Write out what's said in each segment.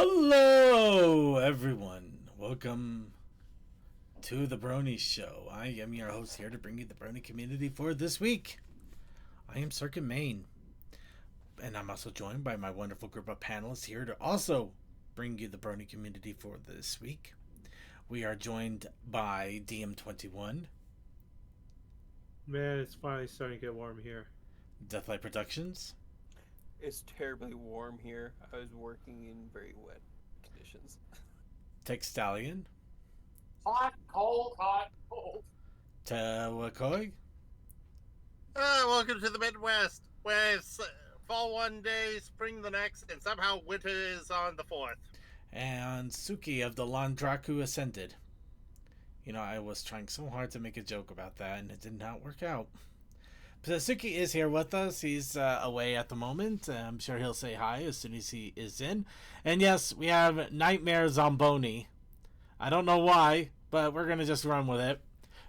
Hello, everyone. Welcome to the Brony Show. I am your host here to bring you the Brony community for this week. I am Circuit Main, and I'm also joined by my wonderful group of panelists here to also bring you the Brony community for this week. We are joined by DM21, Man, it's finally starting to get warm here. Deathlight Productions, It's terribly warm here. I was working in very wet conditions. Tech Stallion, Hot, cold. Tawakoi, Welcome to the Midwest, where it's fall one day, spring the next, and somehow winter is on the 4th. and Suki of the Landraku Ascended. You know, I was trying so hard to make a joke about that, and it did not work out. But Suki is here with us. He's away at the moment. I'm sure he'll say hi as soon as he is in. And yes, we have Nightmare Zomboni. I don't know why, but we're going to just run with it.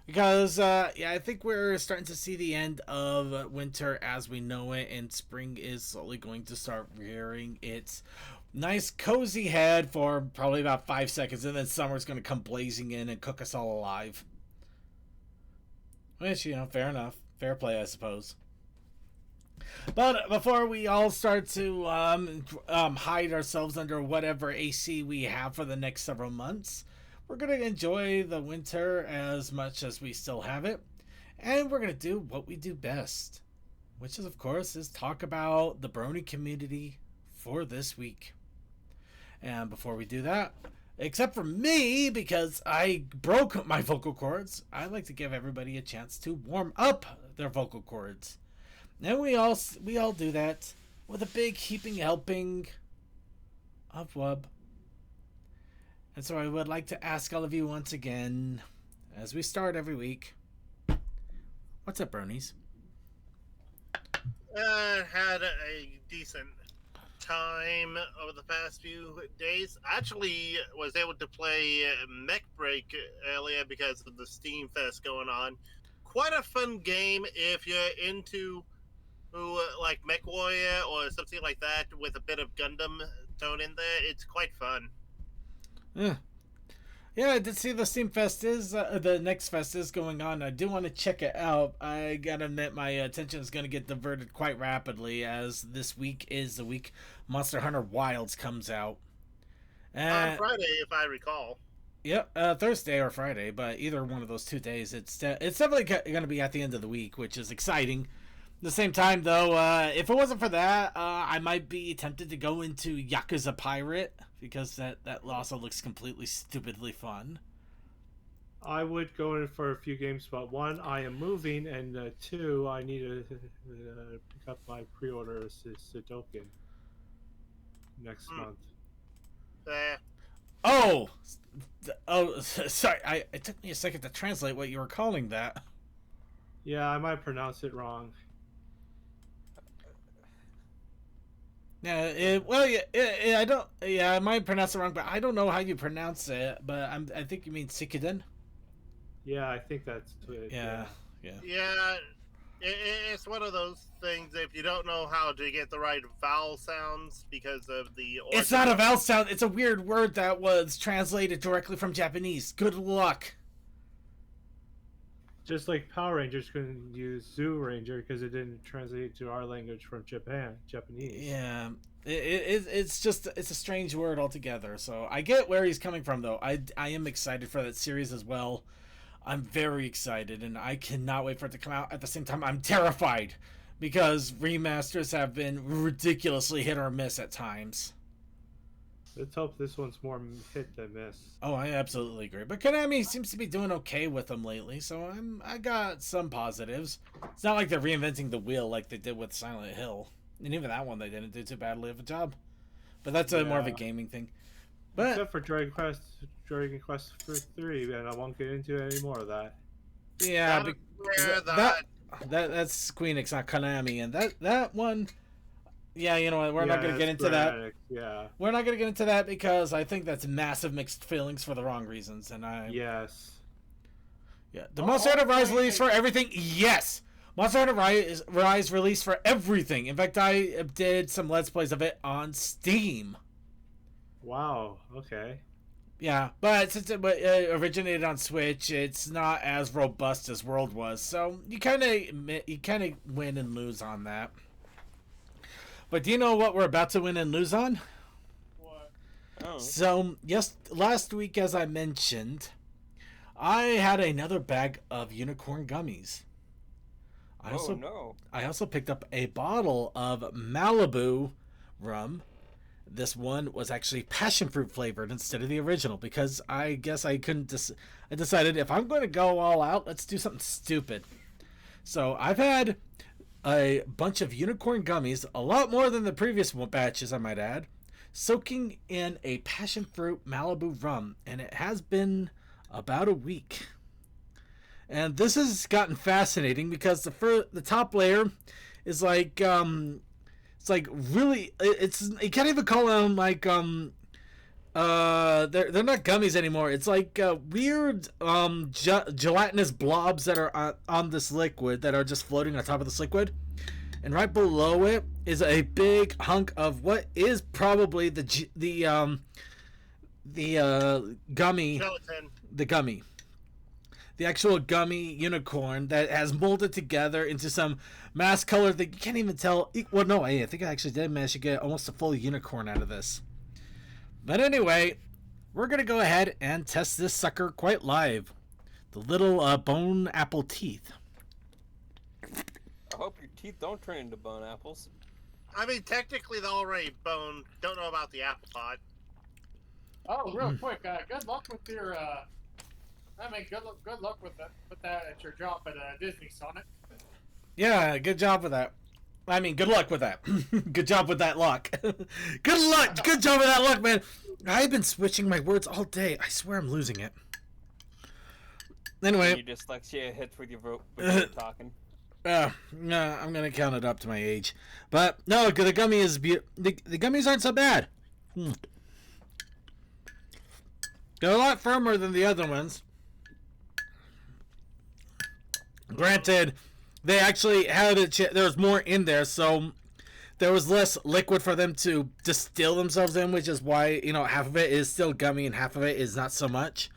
Because, I think we're starting to see the end of winter as we know it, and spring is slowly going to start rearing its nice cozy head for probably about 5 seconds, and then summer's going to come blazing in and cook us all alive. Which, fair enough. Fair play, I suppose. But before we all start to hide ourselves under whatever AC we have for the next several months, we're going to enjoy the winter as much as we still have it. And we're going to do what we do best, which is, of course, is talk about the Brony community for this week. And before we do that, except for me, because I broke my vocal cords, I like to give everybody a chance to warm up their vocal cords. And we all do that with a big heaping helping of wub. And so I would like to ask all of you once again, as we start every week, what's up, Bronies? Had a decent time over the past few days. Actually, was able to play Mech Break earlier because of the Steam Fest going on. Quite a fun game if you're into like Mech Warrior or something like that with a bit of Gundam tone in there. It's quite fun. Yeah, I did see the Steam Fest is, the next fest is going on. I do want to check it out. I gotta admit my attention is going to get diverted quite rapidly as this week is the week Monster Hunter Wilds comes out. On Friday, if I recall. Yep, Thursday or Friday, but either one of those 2 days. It's definitely going to be at the end of the week, which is exciting. At the same time, though, if it wasn't for that, I might be tempted to go into Yakuza Pirate, because that also looks completely stupidly fun. I would go in for a few games, but one, I am moving, and two, I need to pick up my pre-order Sudoku next month. Oh, sorry. It took me a second to translate what you were calling that. Yeah, I might pronounce it wrong. Yeah, I don't. Yeah, I might pronounce it wrong, but I don't know how you pronounce it. But I think you mean Sikiden. Yeah, I think that's it. Yeah. It's one of those things. If you don't know how to get the right vowel sounds because of the It's not a vowel sound. It's a weird word that was translated directly from Japanese. Good luck. Just like Power Rangers couldn't use Zoo Ranger because it didn't translate to our language from Japanese. Yeah, it's a strange word altogether. So I get where he's coming from, though. I am excited for that series as well. I'm very excited, and I cannot wait for it to come out. At the same time, I'm terrified because remasters have been ridiculously hit or miss at times. Let's hope this one's more hit than miss. Oh, I absolutely agree. But Konami seems to be doing okay with them lately, so I got some positives. It's not like they're reinventing the wheel like they did with Silent Hill. And even that one, they didn't do too badly of a job. But that's more of a gaming thing. But except for Dragon Quest 3, man, I won't get into any more of that. Yeah, that's Squeenix, not Konami, and that one. Yeah, you know what? We're not going to get into that. Yeah, we're not going to get into that because I think that's massive mixed feelings for the wrong reasons, and yes. Yeah, the Monster Hunter Rise release for everything. Yes, Monster Hunter Rise released for everything. In fact, I did some Let's Plays of it on Steam. Wow. Okay. Yeah, but since it originated on Switch, it's not as robust as World was. So you kind of win and lose on that. But do you know what we're about to win and lose on? What? Oh. So, yes, last week, as I mentioned, I had another bag of unicorn gummies. Oh no. I also picked up a bottle of Malibu rum. This one was actually passion fruit flavored instead of the original because I guess I couldn't. I decided if I'm going to go all out, let's do something stupid. So I've had a bunch of unicorn gummies, a lot more than the previous batches, I might add, soaking in a passion fruit Malibu rum, and it has been about a week. And this has gotten fascinating because the top layer is like it's like really it's you can't even call them like they're not gummies anymore. It's like weird gelatinous blobs that are on this liquid that are just floating on top of this liquid, and right below it is a big hunk of what is probably the gummy, Gelatin. the gummy, the actual gummy unicorn that has molded together into some mass color that you can't even tell. Well, no, I think I actually did manage to get almost a full unicorn out of this. But anyway, we're going to go ahead and test this sucker quite live. The little bone apple teeth. I hope your teeth don't turn into bone apples. I mean, technically they're already bone. Don't know about the apple pod. Oh, real quick. Good luck with your. Good luck with that at your job at Disney, Sonic. Yeah, good job with that. I mean, good luck with that. Good job with that luck. Good luck. Good job with that luck, man. I've been switching my words all day. I swear I'm losing it. Anyway. Your dyslexia hits with your talking. No, I'm gonna count it up to my age. But no, the gummy is the gummies aren't so bad. They're a lot firmer than the other ones. Granted, they actually had there was more in there, so there was less liquid for them to distill themselves in, which is why, half of it is still gummy and half of it is not so much.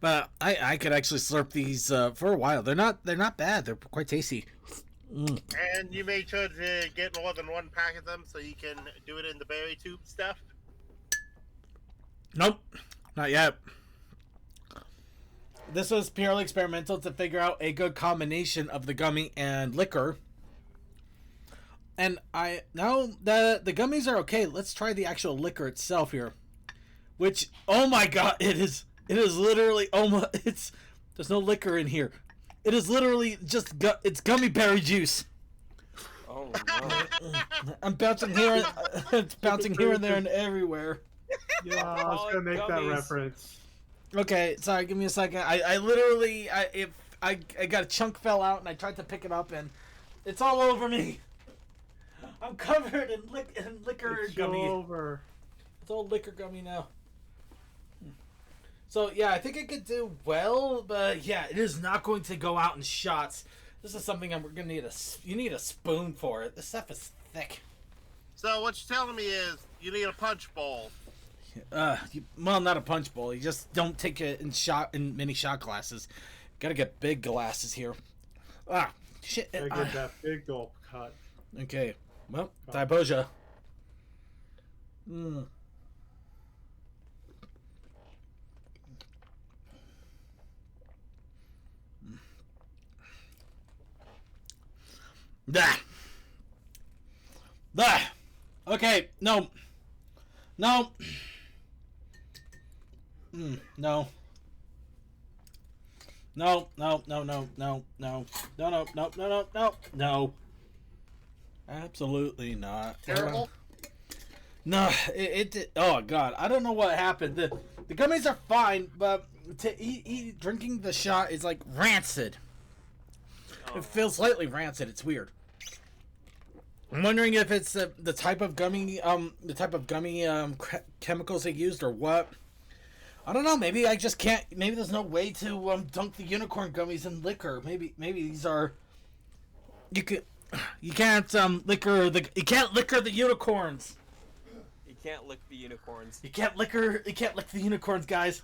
But I could actually slurp these for a while. They're not bad. They're quite tasty. And you made sure to get more than one pack of them so you can do it in the berry tube stuff. Nope, not yet. This was purely experimental to figure out a good combination of the gummy and liquor. And now the gummies are okay. Let's try the actual liquor itself here. Which, oh my god, it is literally almost, there's no liquor in here. It is literally just it's gummy berry juice. Oh no. I'm bouncing here, it's bouncing here and there and everywhere. Yeah, I was gonna make that reference. Okay, sorry, give me a second. I literally, I got a chunk fell out and I tried to pick it up and it's all over me. I'm covered in liquor It's gummy. over. It's all liquor gummy now. So yeah, I think I could do well, but yeah, it is not going to go out in shots. This is something we're gonna need you need a spoon for it. This stuff is thick. So what you're telling me is you need a punch bowl. Well, not a punch bowl. You just don't take it in mini shot glasses. Gotta get big glasses here. Ah, shit. Gotta get that big gulp cut. Okay. Well, Diboja. Okay, no. No. No. No, no, no, no, no, no, no, no, no, no, no, no. Absolutely not. Terrible. No, it oh god, I don't know what happened. The gummies are fine, but drinking the shot is like rancid. It feels slightly rancid. It's weird. I'm wondering if it's the type of gummy chemicals they used or what. I don't know. Maybe I just can't. Maybe there's no way to dunk the unicorn gummies in liquor. Maybe these are. You can't liquor the unicorns. You can't lick the unicorns. You can't lick the unicorns, guys.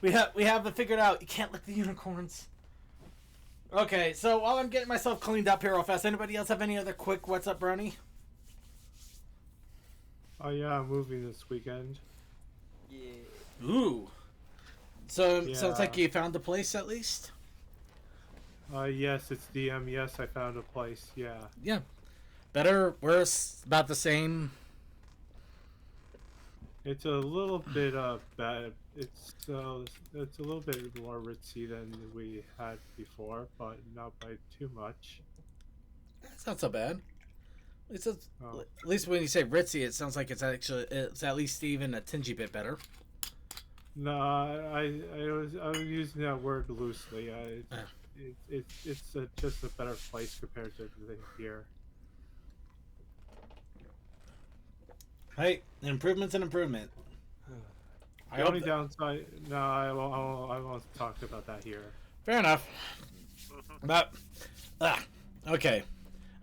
We have it figured out. You can't lick the unicorns. Okay, so while I'm getting myself cleaned up here real fast, anybody else have any other quick what's up, Brony? Oh yeah, I'm moving this weekend. Yeah. Ooh. So Yeah. sounds like you found a place at least? Yes, it's DM. Yes, I found a place. Yeah. Yeah. Better, worse, about the same? It's a little bit bad. It's a little bit more ritzy than we had before, but not by too much. That's not so bad. Oh. At least when you say ritzy, it sounds like it's at least even a tingy bit better. No, I'm using that word loosely. It's just a better place compared to the here. Hey, an improvement's an improvement. The only downside, no, I won't talk about that here. Fair enough. But, okay.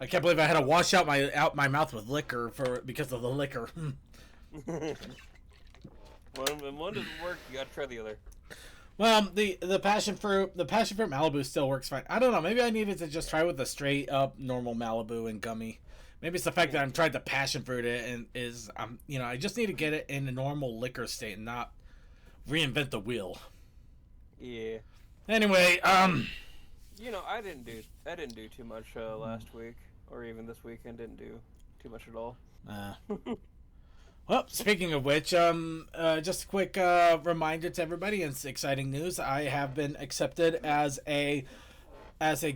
I can't believe I had to wash out my mouth with liquor because of the liquor. When one doesn't work, you gotta try the other. Well, the passion fruit Malibu still works fine. I don't know. Maybe I needed to just try with the straight up normal Malibu and gummy. Maybe it's the fact that I'm trying to passion fruit it and I just need to get it in a normal liquor state and not reinvent the wheel. Yeah. Anyway, I didn't do too much last week, or even this weekend. Didn't do too much at all. Well, speaking of which, just a quick reminder to everybody, and it's exciting news. I have been accepted as a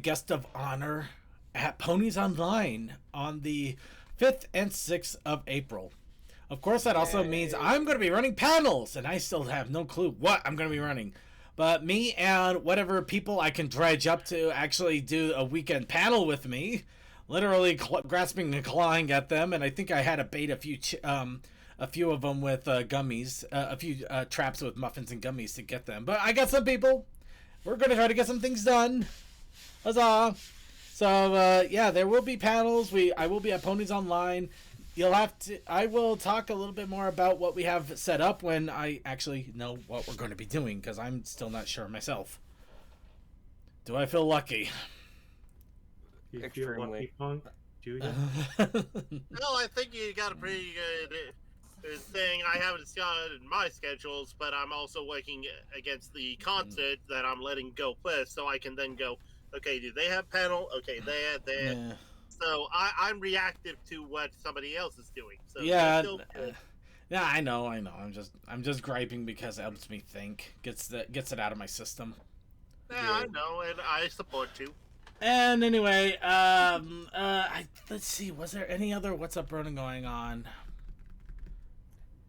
guest of honor at Ponies Online on the 5th and 6th of April. Of course, that also means I'm going to be running panels, and I still have no clue what I'm going to be running. But me and whatever people I can dredge up to actually do a weekend panel with me, literally grasping and clawing at them, and I think I had to bait a few of them with gummies, a few traps with muffins and gummies to get them. But I got some people. We're going to try to get some things done. Huzzah! So, yeah, there will be panels. I will be at Ponies Online. I will talk a little bit more about what we have set up when I actually know what we're going to be doing, because I'm still not sure myself. Do I feel lucky? Do you Extremely. feel lucky, Punk? Do you? Well, I think you got a pretty good thing. I haven't started my schedules, but I'm also working against the concert that I'm letting go first, so I can then go, okay, do they have panel? Okay, there. Yeah. So I'm reactive to what somebody else is doing. So Yeah. that's still good. Yeah, I know. I'm just griping because it helps me think. Gets it out of my system. Yeah, I know, and I support you. And anyway, let's see. Was there any other what's up running going on?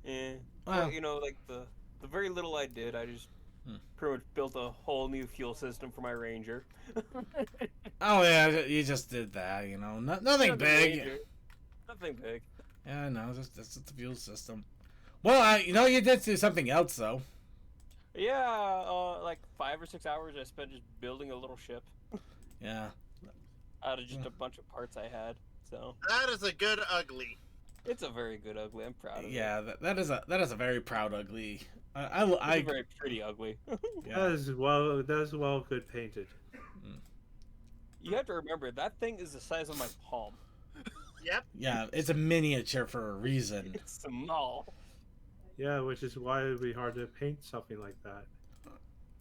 Yeah. Well- Well, like the very little I did, I just pretty much built a whole new fuel system for my Ranger. Oh yeah, you just did that. Nothing big. Ranger. Nothing big. Yeah, no, just the fuel system. Well, you did do something else though. Yeah, like 5 or 6 hours I spent just building a little ship Yeah. out of just a bunch of parts I had. So That is a good ugly. it's a very good ugly. I'm proud of it. Yeah, that is a very proud ugly. It's I a very pretty ugly. yeah. That is well good painted. You have to remember that thing is the size of my palm. Yep. Yeah, it's a miniature for a reason. It's small. Yeah, which is why it'd be hard to paint something like that.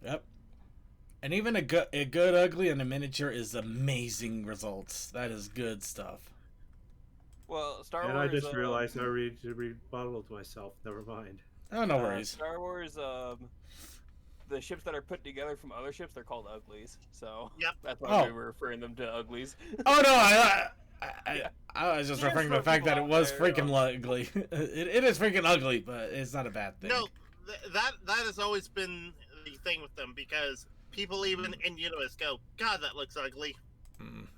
Yep. And even a good ugly and a miniature is amazing results. That is good stuff. Well, Star And Wars. I just realized I rebutted myself. Never mind. Oh, no worries. Star Wars. The ships that are put together from other ships, they're called uglies. So Yep. that's why Oh. we were referring them to uglies. Oh no, Yeah. I was just There's referring to the some fact that it people was out there, freaking ugly. It is freaking ugly, but it's not a bad thing. No, that has always been the thing with them because people even in universe go, God, that looks ugly. Mm.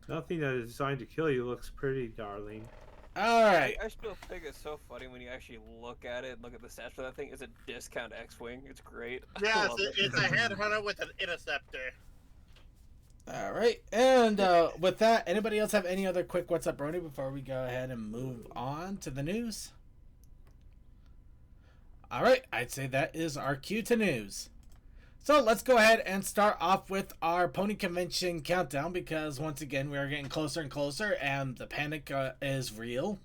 Nothing that is designed to kill you looks pretty, darling. All right. I still think it's so funny when you actually look at it and look at the stats for that thing. It's a discount X-wing. It's great. I Yeah, love it. it's a headhunter with an interceptor. All right, and with that, anybody else have any other quick what's up, Brony, before we go ahead and move on to the news? All right, I'd say that is our cue to news. So let's go ahead and start off with our Pony Convention countdown, because once again we are getting closer and closer, and the panic is real.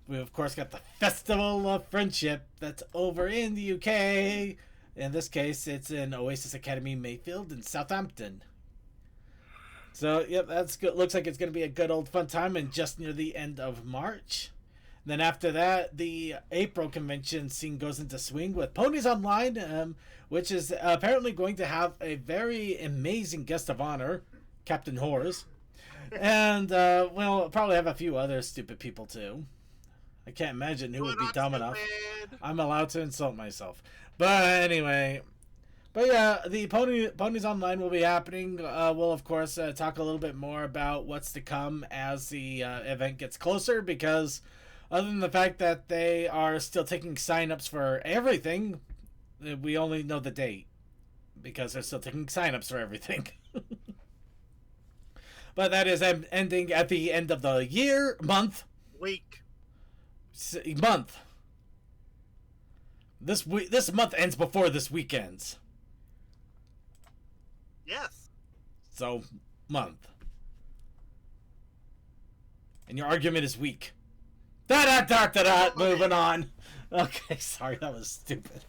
We of course got the Festival of Friendship that's over in the UK. In this case, it's in Oasis Academy, Mayfield, in Southampton. So, yep, that's good. Looks like it's going to be a good old fun time, and just near the end of March. Then after that, the April convention scene goes into swing with Ponies Online, which is apparently going to have a very amazing guest of honor, Captain Horrors. And we'll probably have a few other stupid people, too. I can't imagine who would be dumb enough. I'm allowed to insult myself. But anyway... But yeah, the Ponies Online will be happening. We'll, of course, talk a little bit more about what's to come as the event gets closer, because other than the fact that they are still taking sign-ups for everything, we only know the date, because they're still taking sign-ups for everything. But that is ending at the end of the month. Month. This month ends before this week ends. Yes. So, month. And your argument is weak. Moving on. Okay, sorry, that was stupid.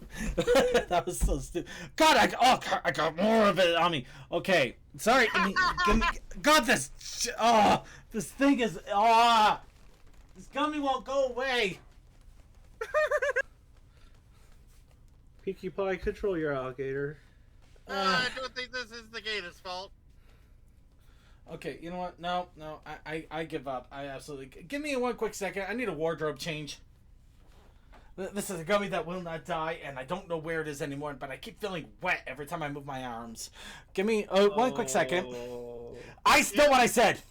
That was so stupid. God, I got more of it on me. Okay, sorry. God, this thing is, this gummy won't go away. Pinkie Pie, control your alligator. I don't think this is the gator's fault. Okay, you know what? No, I give up. I absolutely... Give me one quick second. I need a wardrobe change. This is a gummy that will not die, and I don't know where it is anymore, but I keep feeling wet every time I move my arms. Give me one quick second. I know what I said!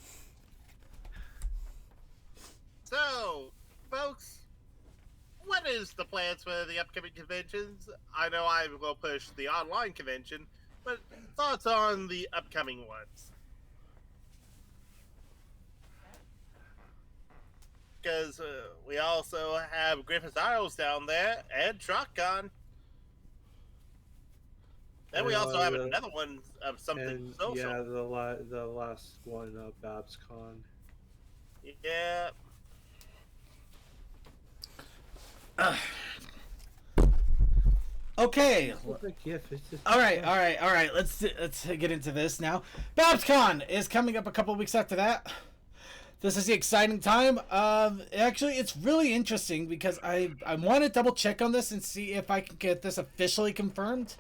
So, folks, what is the plans for the upcoming conventions? I know I will push the online convention, but thoughts on the upcoming ones? Because we also have Griffith's Isles down there and TrotCon. Then we also have another one of something social. Yeah, the last one, BabsCon. Yeah. Okay. All right. Let's get into this now. BabsCon is coming up a couple weeks after that. This is the exciting time. Actually, it's really interesting because I want to double check on this and see if I can get this officially confirmed.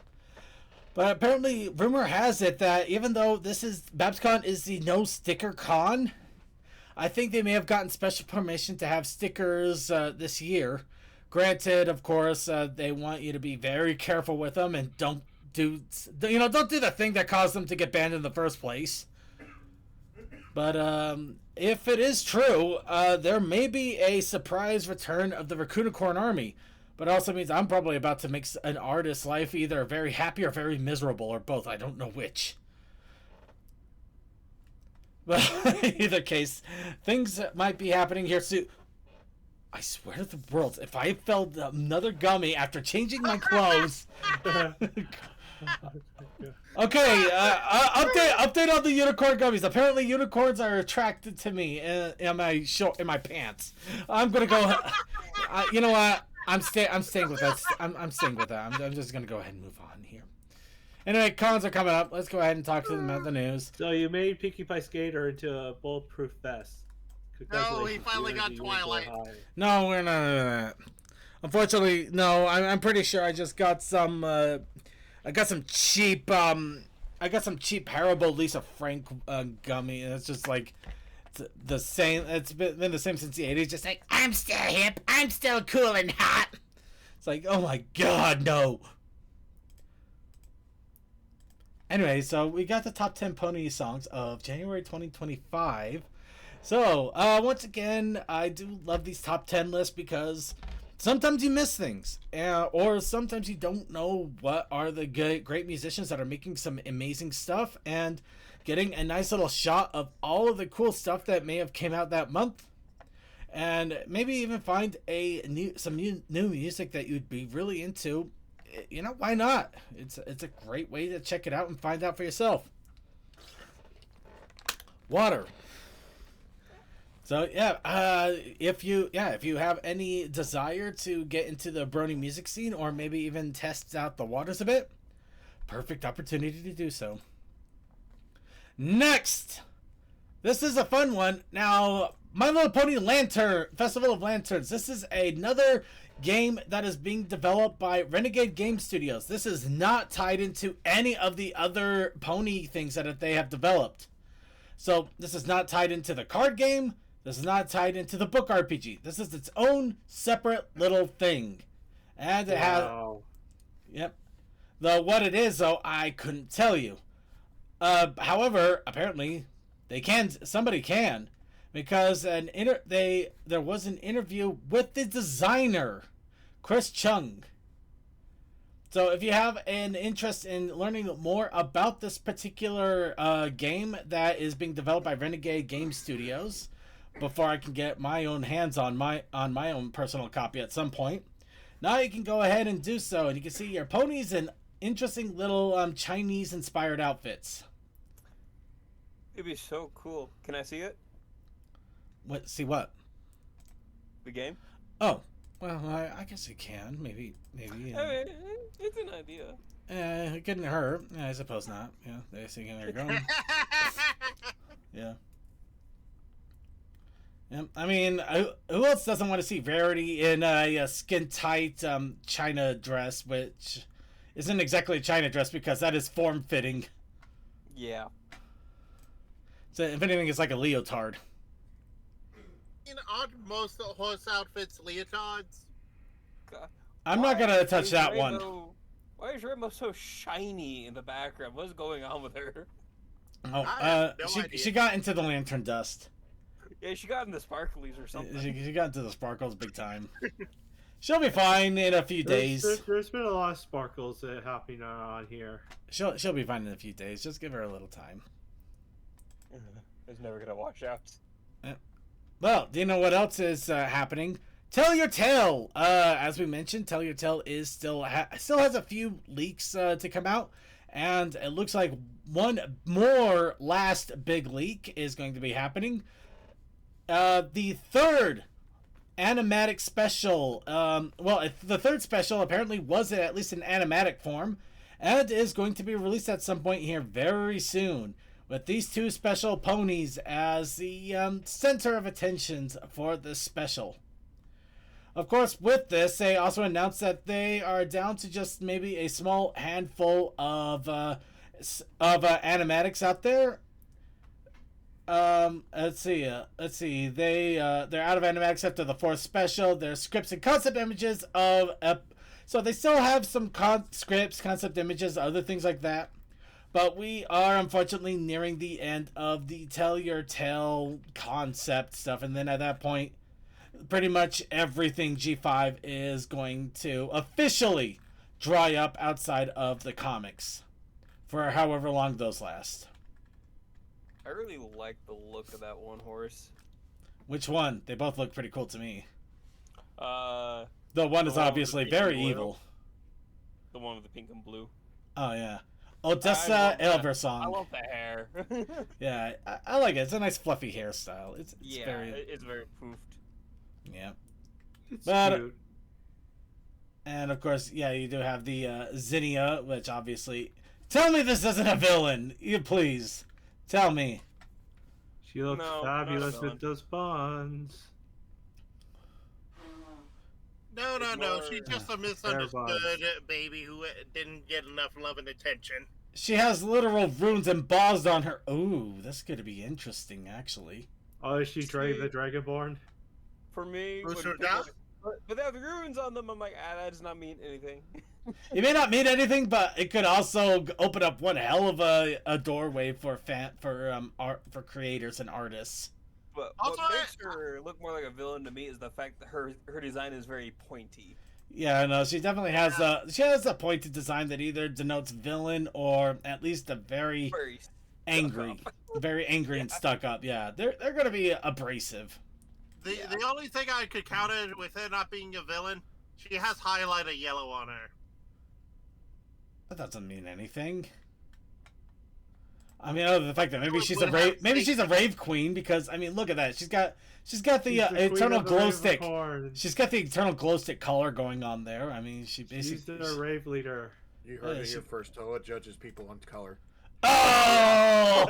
But apparently, rumor has it that even though BabsCon is the no sticker con, I think they may have gotten special permission to have stickers this year. Granted, of course, they want you to be very careful with them and don't do the thing that caused them to get banned in the first place. But if it is true, there may be a surprise return of the Raccoonicorn Army. But it also means I'm probably about to make an artist's life either very happy or very miserable, or both. I don't know which. But in either case, things might be happening here soon. I swear to the world, if I felt another gummy after changing my clothes... Okay, update on the unicorn gummies. Apparently, unicorns are attracted to me in my pants. I'm gonna go. You know what? I'm staying with that. I'm staying with that. I'm just gonna go ahead and move on here. Anyway, cons are coming up. Let's go ahead and talk to them about the news. So you made Pinkie Pie Skater into a bulletproof vest. No, he finally got Twilight. No, we're not doing that. Unfortunately, no. I'm pretty sure I just got some. I got some cheap Haribo Lisa Frank gummy, and it's just like the same. It's been the same since the 80s. Just like, I'm still hip, I'm still cool and hot. It's like, oh my god, no. Anyway, so we got the top 10 pony songs of January 2025. So once again, I do love these top 10 lists because sometimes you miss things, or sometimes you don't know what are the great musicians that are making some amazing stuff, and getting a nice little shot of all of the cool stuff that may have came out that month, and maybe even find some new music that you'd be really into. You know, why not? It's a great way to check it out and find out for yourself. Water. So yeah, if you have any desire to get into the Brony music scene, or maybe even test out the waters a bit, perfect opportunity to do so. Next, this is a fun one. Now, My Little Pony Lantern Festival of Lanterns. This is another game that is being developed by Renegade Game Studios. This is not tied into any of the other pony things that they have developed. So this is not tied into the card game. This is not tied into the book RPG. This is its own separate little thing. And it has... Yep. What it is, though, I couldn't tell you. However, apparently, somebody can. Because there was an interview with the designer, Chris Chung. So if you have an interest in learning more about this particular game that is being developed by Renegade Game Studios, before I can get my own hands on my own personal copy at some point, now you can go ahead and do so, and you can see your ponies in interesting little Chinese-inspired outfits. It'd be so cool. Can I see it? What? See what? The game? Oh, well, I guess you can. Maybe. I mean, it's an idea. It couldn't hurt. I suppose not. Yeah, there you go. Yeah. I mean, who else doesn't want to see Rarity in a skin-tight China dress, which isn't exactly a China dress because that is form-fitting. Yeah. So, if anything, it's like a leotard. Aren't most horse outfits leotards? God. I'm not going to touch that one. Why is Rainbow so shiny in the background? What's going on with her? Oh, she got into the lantern dust. Yeah, she got into sparklies or something. She got into the sparkles big time. She'll be fine in a few days. There's been a lot of sparkles happening on here. She'll be fine in a few days. Just give her a little time. It's never gonna wash out. Well, do you know what else is happening? Tell Your Tale. As we mentioned, Tell Your Tale is still has a few leaks to come out, and it looks like one more last big leak is going to be happening. The third animatic special, the third special apparently was at least in animatic form, and is going to be released at some point here very soon, with these two special ponies as the center of attention for this special. Of course, with this, they also announced that they are down to just maybe a small handful of animatics out there. Let's see. They're out of animatics after the fourth special. There's scripts and concept images of so they still have some scripts, concept images, other things like that. But we are unfortunately nearing the end of the Tell Your Tale concept stuff, and then at that point, pretty much everything G5 is going to officially dry up outside of the comics for however long those last. I really like the look of that one horse. Which one? They both look pretty cool to me. The one is obviously very evil. The one with the pink and blue. Oh, yeah. Odessa Elversong. I love the hair. Yeah, I like it. It's a nice fluffy hairstyle. It's very poofed. Yeah. It's cute. And of course, yeah, you do have the Zinnia, which obviously... Tell me this isn't a villain! You please. Tell me. She looks fabulous with those buns. No. She's just a misunderstood baby who didn't get enough love and attention. She has literal runes embossed on her. Ooh, that's going to be interesting, actually. Oh, is she the Dragonborn? For me, without the runes on them, I'm like, that does not mean anything. It may not mean anything, but it could also open up one hell of a doorway for creators and artists. But Also, what makes her look more like a villain to me is the fact that her design is very pointy. Yeah, no, she definitely has a pointed design that either denotes villain or at least a very Very angry, very angry and stuck up. Yeah, they're gonna be abrasive. The only thing I could count it with her not being a villain, she has highlighter yellow on her. That doesn't mean anything. I mean, other than the fact that maybe she's a Would have maybe she's a safety. rave queen because I mean, look at that. She's got the She's the queen eternal of the glow stick. Ravencorn. She's got the eternal glow stick color going on there. I mean, she She's basically. the rave leader. You heard Yeah, it she- here first. Toa judges people on color. Oh!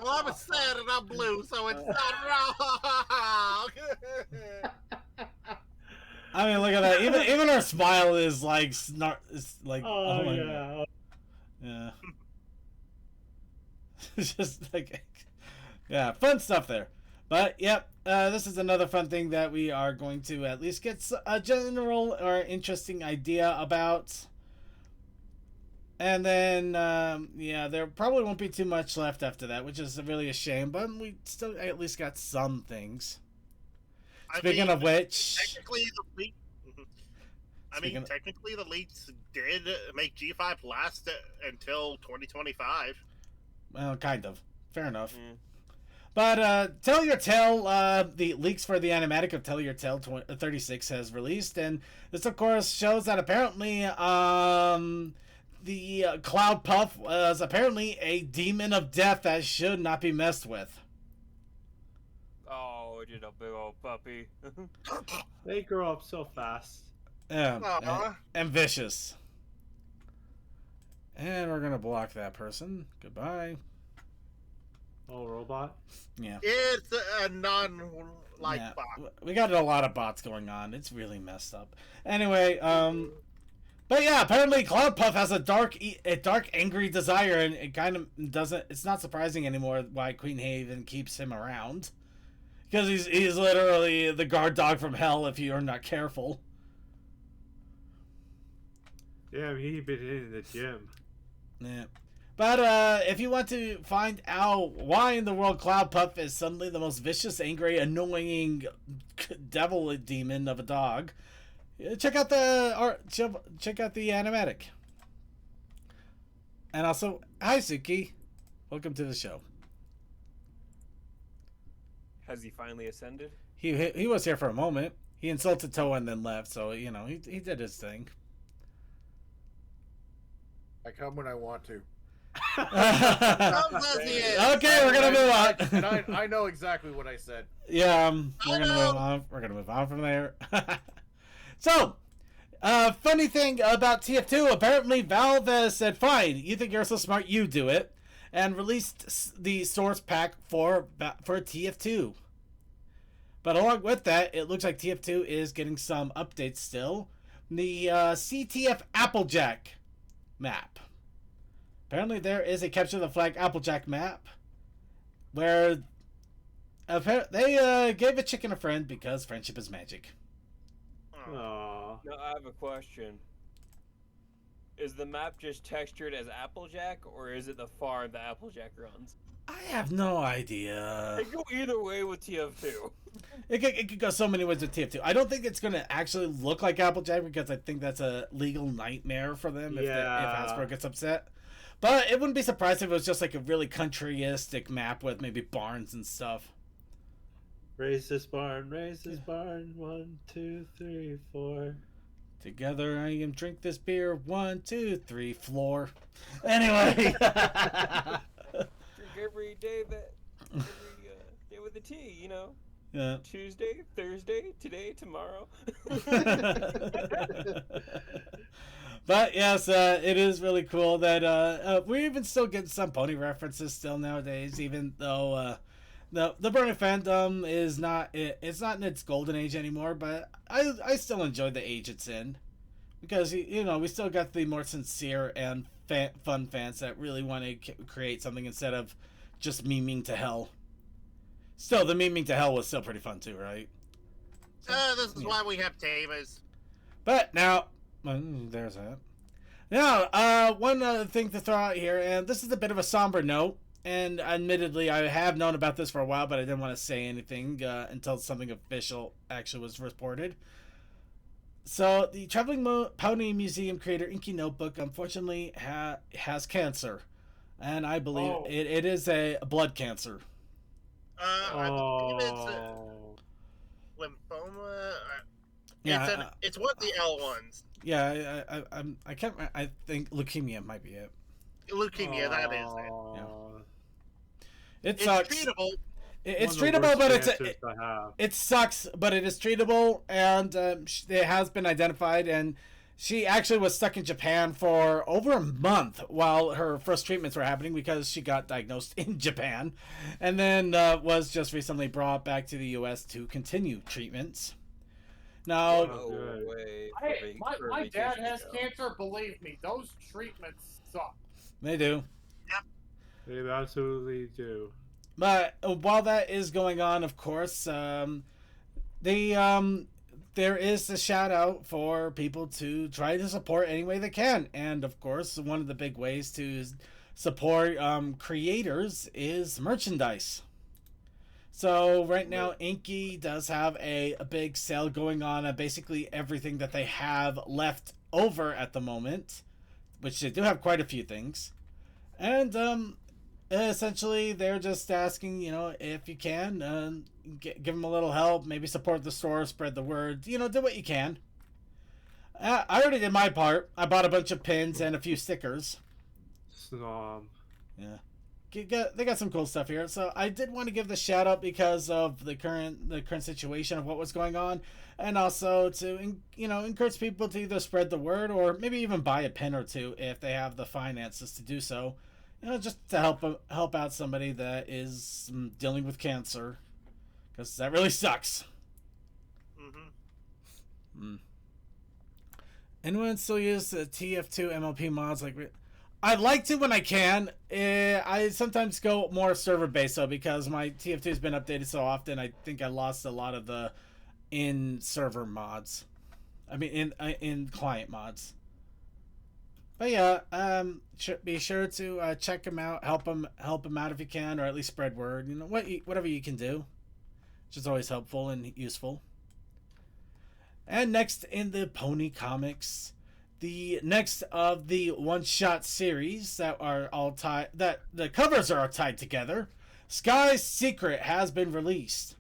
Well, I'm a sad and I'm blue, so it's not wrong. I mean, look at that. Even her smile is like It's like Oh, my yeah. God. Yeah. It's just like, yeah, fun stuff there. But yep, this is another fun thing that we are going to at least get a general or interesting idea about. And then, yeah, there probably won't be too much left after that, which is really a shame. But we still at least got some things. Speaking of which, technically the leak. Speaking of- Technically the leaks did make G5 last until 2025. well, kind of. Fair enough. Mm. But Tell Your Tale, the leaks for the animatic of Tell Your Tale 36 has released, and this, of course, shows that apparently the Cloud Puff was apparently a demon of death that should not be messed with. Oh, just a big old puppy. They grow up so fast. Yeah, Aw. and vicious. And we're gonna block that person. Goodbye. Oh, robot. Yeah. It's a non-like Yeah, bot. we got a lot of bots going on. It's really messed up. Anyway, but yeah, apparently Cloudpuff has a dark, angry desire, and it kind of doesn't. It's not surprising anymore why Queen Haven keeps him around, because he's literally the guard dog from hell if you're not careful. Yeah, he'd been in the gym. Yeah. But if you want to find out why in the world Cloudpuff is suddenly the most vicious, angry, annoying devil demon of a dog, check out the animatic. And also, hi Suki, welcome to the show. Has he finally ascended? He was here for a moment. He insulted Toa and then left, so you know he did his thing. I come when I want to. Comes as he is. Okay, we're gonna move on. And I know exactly what I said. Yeah, we're gonna move on. We're gonna move on from there. So, funny thing about TF2, apparently Valve has said, "Fine, you think you're so smart, you do it," and released the source pack for TF2. But along with that, it looks like TF2 is getting some updates still. The CTF Applejack map. Apparently there is a Capture the Flag Applejack map where they gave a chicken a friend because friendship is magic. Aww. Now I have a question. Is the map just textured as Applejack, or is it the farm that Applejack runs? I have no idea. It could go either way with TF2. It could go so many ways with TF2. I don't think it's going to actually look like Applejack because I think that's a legal nightmare for them if Hasbro gets upset. But it wouldn't be surprised if it was just like a really countryistic map with maybe barns and stuff. Raise this barn, 1, 2, 3, 4. Together I can drink this beer, 1, 2, 3, floor. Anyway. Drink every day day with a T, you know? Yeah. Tuesday, Thursday, today, tomorrow. But yes, it is really cool that we even still get some pony references still nowadays, even though the Brony fandom is it's not in its golden age anymore. But I still enjoy the age it's in because we still got the more sincere and fun fans that really want to create something instead of just memeing to hell. Still, the memeing to hell was still pretty fun too, right? This is why we have tamers. But now, there's that. Now, one other thing to throw out here, and this is a bit of a somber note. and admittedly, I have known about this for a while, but I didn't want to say anything until something official actually was reported. So, the Traveling Pony Museum creator Inky Notebook unfortunately has cancer. And I believe Oh. it is a blood cancer. I believe it's Oh. lymphoma. Yeah, It's one of the L ones. yeah. I can't. I think leukemia might be it. Leukemia, that is it. Oh. It It's sucks. treatable. It's One of the treatable, worst but cancers to have. it sucks. But it is treatable, and it has been identified. And she actually was stuck in Japan for over a month while her first treatments were happening because she got diagnosed in Japan, and then was just recently brought back to the U.S. to continue treatments. Now, Wow. No way. My dad has cancer. Believe me, those treatments suck. they do. They absolutely do. But while that is going on, of course, there is a shout out for people to try to support any way they can, and of course, one of the big ways to support creators is merchandise. So right now, Inky does have a big sale going on basically everything that they have left over at the moment, which they do have quite a few things, and essentially they're just asking, if you can, give them a little help, maybe support the store, spread the word, do what you can. I already did my part. I bought a bunch of pins and a few stickers. Snom. Yeah, they got some cool stuff here. So I did want to give the shout out because of the current situation of what was going on, and also to encourage people to either spread the word or maybe even buy a pin or two if they have the finances to do so. Just to help out somebody that is dealing with cancer, because that really sucks. Mm-hmm. Anyone still use the TF2 MLP mods? I like to when I can. I sometimes go more server based though, because my TF2 has been updated so often. I think I lost a lot of the in server mods. I mean in client mods. But yeah, be sure to check them out, help them out if you can, or at least spread word. Whatever you can do, which is always helpful and useful. And next in the Pony comics, the next of the one-shot series that are all tied, that the covers are tied together. Sky's Secret has been released,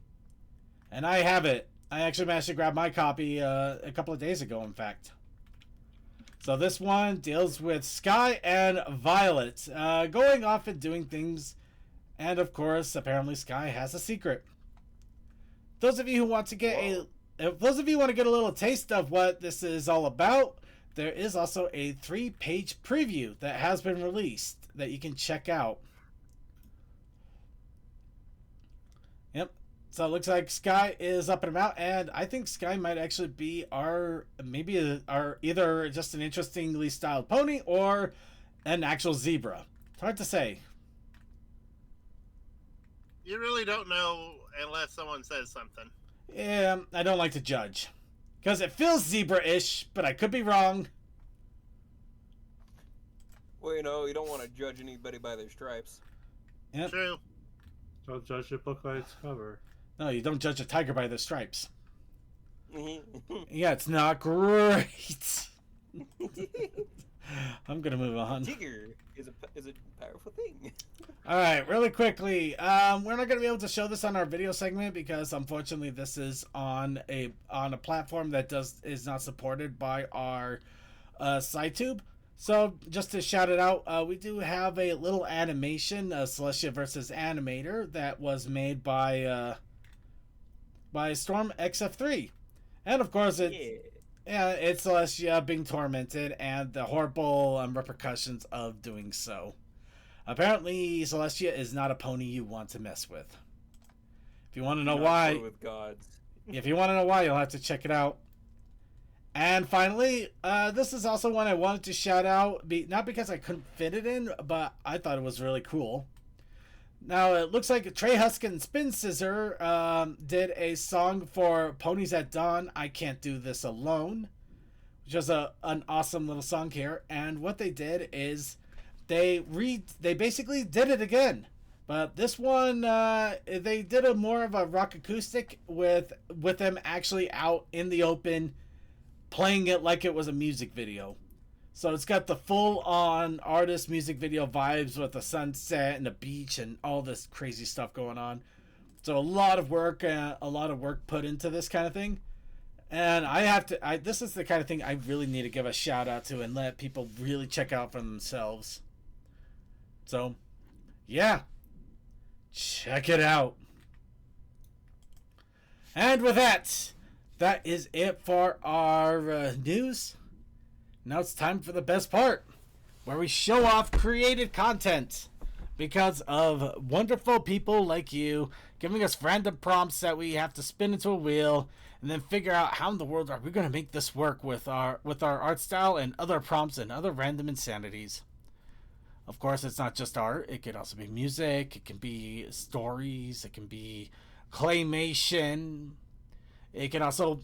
and I have it. I actually managed to grab my copy a couple of days ago, in fact. So this one deals with Sky and Violet going off and doing things, and of course, apparently Sky has a secret. Those of you who want to get a little taste of what this is all about, there is also a 3-page preview that has been released that you can check out. Yep. So it looks like Sky is up and about, and I think Sky might actually be our either just an interestingly styled pony or an actual zebra. It's hard to say. You really don't know unless someone says something. Yeah, I don't like to judge. Because it feels zebra-ish, but I could be wrong. Well, you don't want to judge anybody by their stripes. Yep. True. Don't judge a book by its cover. No, you don't judge a tiger by the stripes. Mm-hmm. Yeah, it's not great. I'm gonna move on. Tiger is a powerful thing. All right, really quickly. We're not gonna be able to show this on our video segment because unfortunately this is on a platform that is not supported by our SciTube. So just to shout it out, we do have a little animation, Celestia versus Animator, that was made by Storm XF3, and of course it's Celestia being tormented and the horrible repercussions of doing so. Apparently, Celestia is not a pony you want to mess with. If you want to know why, with gods. if you want to know why, you'll have to check it out. And finally, this is also one I wanted to shout out, not because I couldn't fit it in, but I thought it was really cool. Now, it looks like Trey Husk and Spin Scissor did a song for Ponies at Dawn, I Can't Do This Alone, which is an awesome little song here. And what they did is they basically did it again. But this one, they did a more of a rock acoustic with them actually out in the open, playing it like it was a music video. So it's got the full-on artist music video vibes with the sunset and the beach and all this crazy stuff going on. So a lot of work put into this kind of thing. And this is the kind of thing I really need to give a shout out to and let people really check out for themselves. So, yeah. Check it out. And with that is it for our news. Now it's time for the best part, where we show off created content because of wonderful people like you giving us random prompts that we have to spin into a wheel and then figure out how in the world are we going to make this work with our art style and other prompts and other random insanities. Of course, it's not just art. It could also be music. It can be stories. It can be claymation. You could also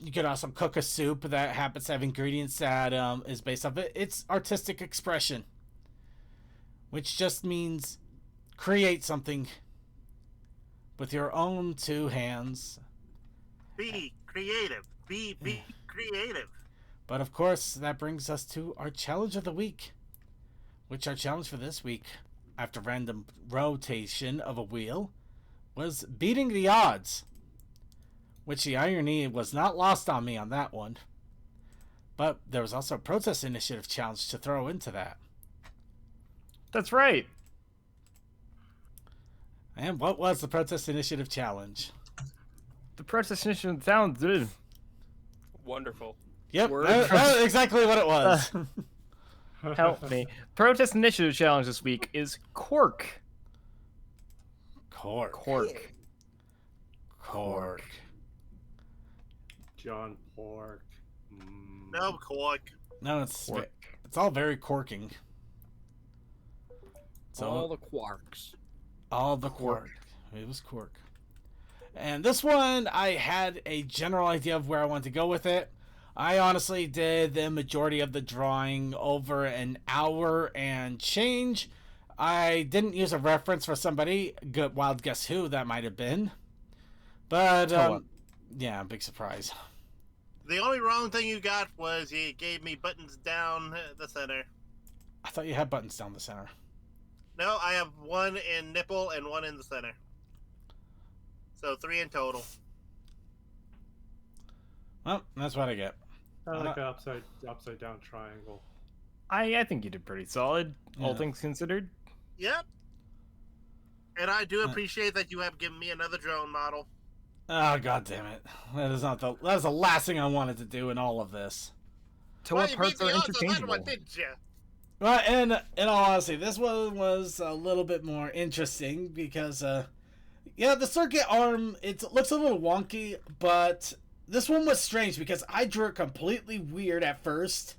cook a soup that happens to have ingredients that is based off it. It's artistic expression, which just means create something with your own two hands. Be creative. Be creative. But of course, that brings us to our challenge of the week. Which our challenge for this week, after random rotation of a wheel, was beating the odds. Which the irony was not lost on me on that one. But there was also a protest initiative challenge to throw into that. That's right. And what was the protest initiative challenge? The protest initiative sounds good. Wonderful. Yep, that's exactly what it was. Help me. Protest initiative challenge this week is cork. Cork. John Pork. No, cork. No, it's all very corking. So, All the quarks. all the cork. It was cork. And this one, I had a general idea of where I wanted to go with it. I honestly did the majority of the drawing over an hour and change. I didn't use a reference for somebody. Good wild guess who that might have been. But, yeah, big surprise. The only wrong thing you got was you gave me buttons down the center. I thought you had buttons down the center. No, I have one in nipple and one in the center. So 3 in total. Well, that's what I get. I like an upside down triangle. I think you did pretty solid, all Yeah. things considered. Yep. And I do appreciate that you have given me another drone model. Oh, god damn it. That is the last thing I wanted to do in all of this. To Well, what you parts beat are the odds on that interchangeable? one, didn't you? Well, and in all honesty, this one was a little bit more interesting because, yeah, the circuit arm, it looks a little wonky, but this one was strange because I drew it completely weird at first.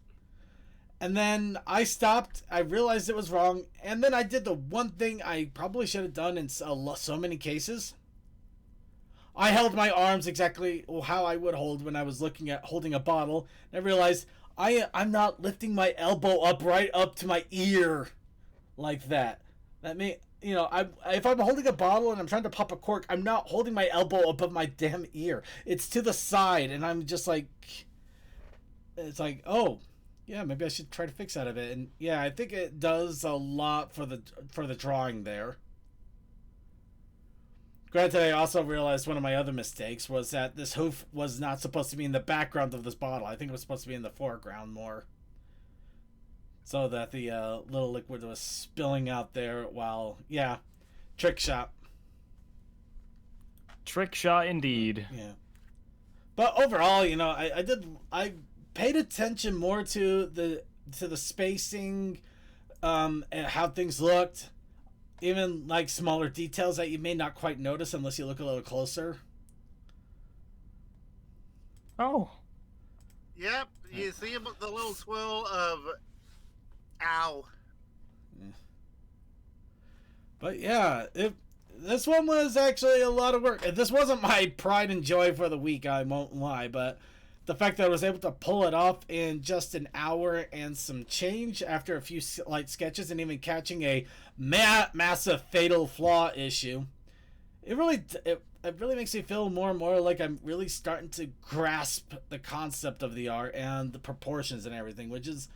And then I stopped, I realized it was wrong, and then I did the one thing I probably should have done in so many cases. I held my arms exactly how I would hold when I was looking at holding a bottle, and I realized I'm not lifting my elbow up right up to my ear like that. That may, you know, if I'm holding a bottle and I'm trying to pop a cork, I'm not holding my elbow above my damn ear. It's to the side, and I'm just like, it's like, oh, yeah, maybe I should try to fix that a bit. And yeah, I think it does a lot for the drawing there. Granted, I also realized one of my other mistakes was that this hoof was not supposed to be in the background of this bottle. I think it was supposed to be in the foreground more. So that the little liquid was spilling out there while, yeah, trick shot. Trick shot indeed. Yeah. But overall, you know, I paid attention more to the spacing, and how things looked. Even like smaller details that you may not quite notice unless you look a little closer. Oh. Yep, you see the little swirl of ow. But yeah, this one was actually a lot of work. This wasn't my pride and joy for the week, I won't lie, but the fact that I was able to pull it off in just an hour and some change after a few light sketches and even catching a massive fatal flaw issue, it really makes me feel more and more like I'm really starting to grasp the concept of the art and the proportions and everything, which is,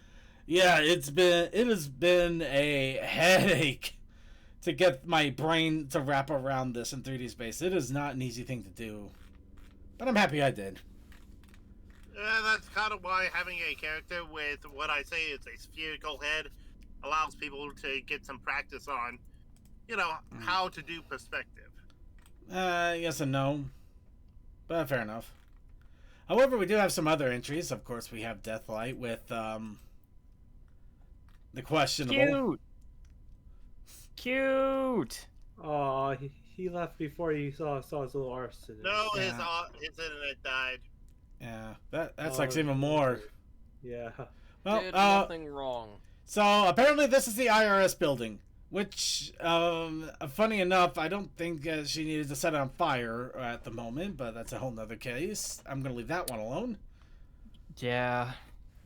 yeah, it has been a headache to get my brain to wrap around this in 3D space. It is not an easy thing to do, but I'm happy I did. That's kind of why having a character with what I say is a spherical head allows people to get some practice on, how to do perspective. Yes and no, but fair enough. However, we do have some other entries. Of course, we have Deathlight with the questionable. Cute. Oh, he left before he saw his little arsenal. No, Yeah. his internet died. Yeah, that sucks even more. Yeah. Well, Did nothing wrong. so apparently this is the IRS building, which, funny enough, I don't think she needed to set it on fire at the moment, but that's a whole nother case. I'm gonna leave that one alone. Yeah.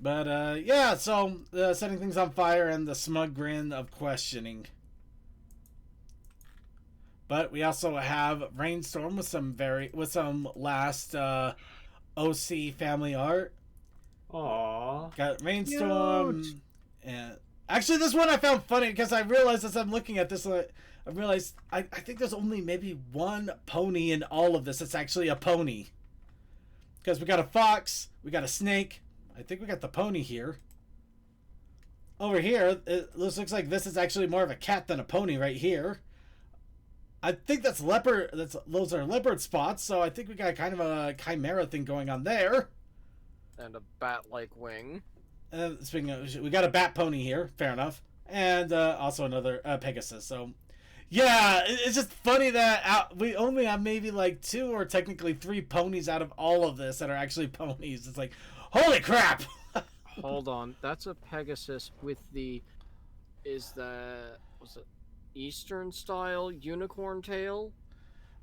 But, yeah, so setting things on fire and the smug grin of questioning. But we also have Rainstorm with some last OC family art. Aww. Got Rainstorm. And actually, this one I found funny because I realized as I'm looking at this, I realized I think there's only maybe one pony in all of this. It's actually a pony. Because we got a fox, we got a snake. I think we got the pony here. Over here, this looks like this is actually more of a cat than a pony right here. I think that's leopard. Those are leopard spots. So I think we got kind of a chimera thing going on there. And a bat-like wing. Speaking of, we got a bat pony here. Fair enough. And also another Pegasus. So yeah, it's just funny that we only have maybe like 2 or technically 3 ponies out of all of this that are actually ponies. It's like, holy crap! Hold on, that's a Pegasus with the... was it Eastern style unicorn tail?